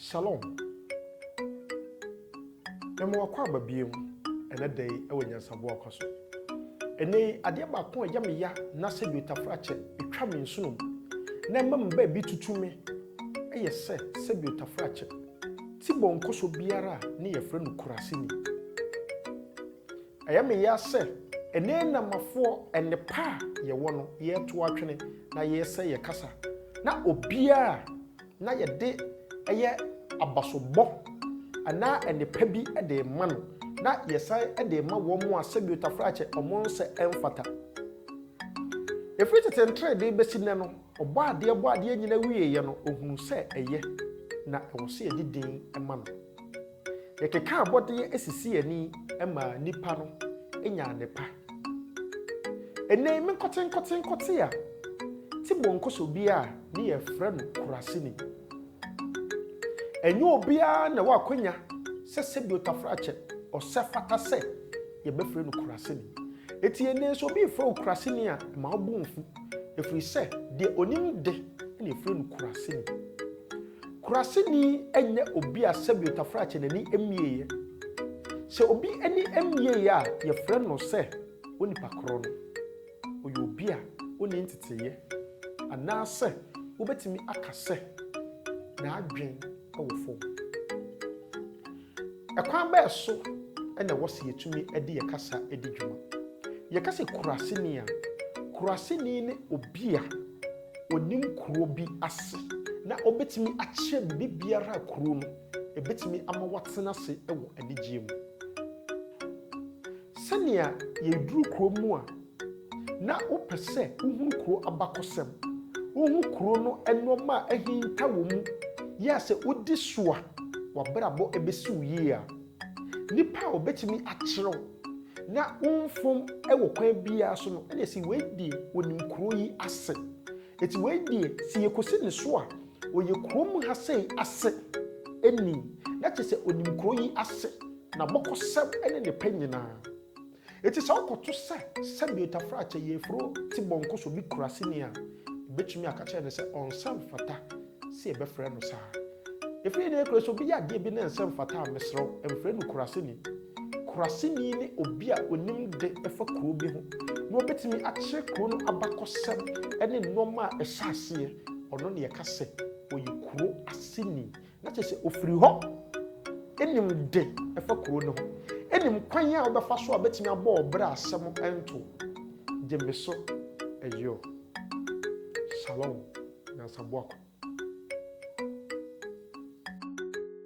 Shalom. Nyansaboakwa babiem ene day ewo Nyansaboakwa so. Ene ade ba ko ya me ya na se bi tafrache etwa me nsunum. Na mmam ba bi tutume eye se bi tafrache. Ti bonko so biara ne ye frɛ no Kruasenii. Aya me ya se ene na mafo ene pa ye wo no ye to atwene na ye se ye kasa. Na obia na ye de eye abasobɔ ana enipa bi ede ma no na yesai ede ma wo mu asebi tafrache omon se emfata efiri tetentre de besi ne no obɔ ade nyina wiye ye no ohunu se eye na ewo se edidin ema no ye keka abode esisi ani ema nipa no enya nepa ene me koten ya ti bonkoso bia ne ye frɛ no Kruasenii enyo obia na wakonya se bi otafrache osefata se ye befre no Kruasenii eti ene so bi fro Kruasenii a ma obunfu efri se de onim de na efre no Kruasenii enye obia se bi otafrache na ni emieye se obi ani emieye a ye fre no se onipa kro no oyo obia oni ntiteye ana se obetimi akase na adwen awofo ekwan ba so ena wose yetumi ede ye kasa edi dwuma ye kasa Kruasenii a Kruasenii ne obia onim kuro bi ase na obetimi ache bibiara kuro no ebetimi ama watena se ewo adigye mu sania ye duru kuro mu a na opese uhun kuro abakosem uhun kuro no enoma ahinta wo mu yase odi soa wabrabo ebesi uyi a nipa obetimi akyerɛw na umfom ewo kwan bia so no ene si wedi onim kuro yi ase eti wedi si yekosi ne so a oye kuro mu ha sei ase eni na kyese onim kuro yi ase na bokosem ene ne panyina eti sa okoto se bi tafrache ye fro ti bonko so bi Kruasenii a betumi akache ne se onsam fata si ebefre no sa efiri ne kro so bi ya de bi na nsem fata mesro emfre no Kruasenii ne obi a onim de efa kuro bi ho no betimi akye kuro no abakosem ene noma a ehase ono ne yakase oyi kuro Asenii na kyese ofiri ho enim de efa kuro no ho enim kwan a obefa so a betimi abo obra asem ento jemeso eyo Shalom Nyansaboakwa.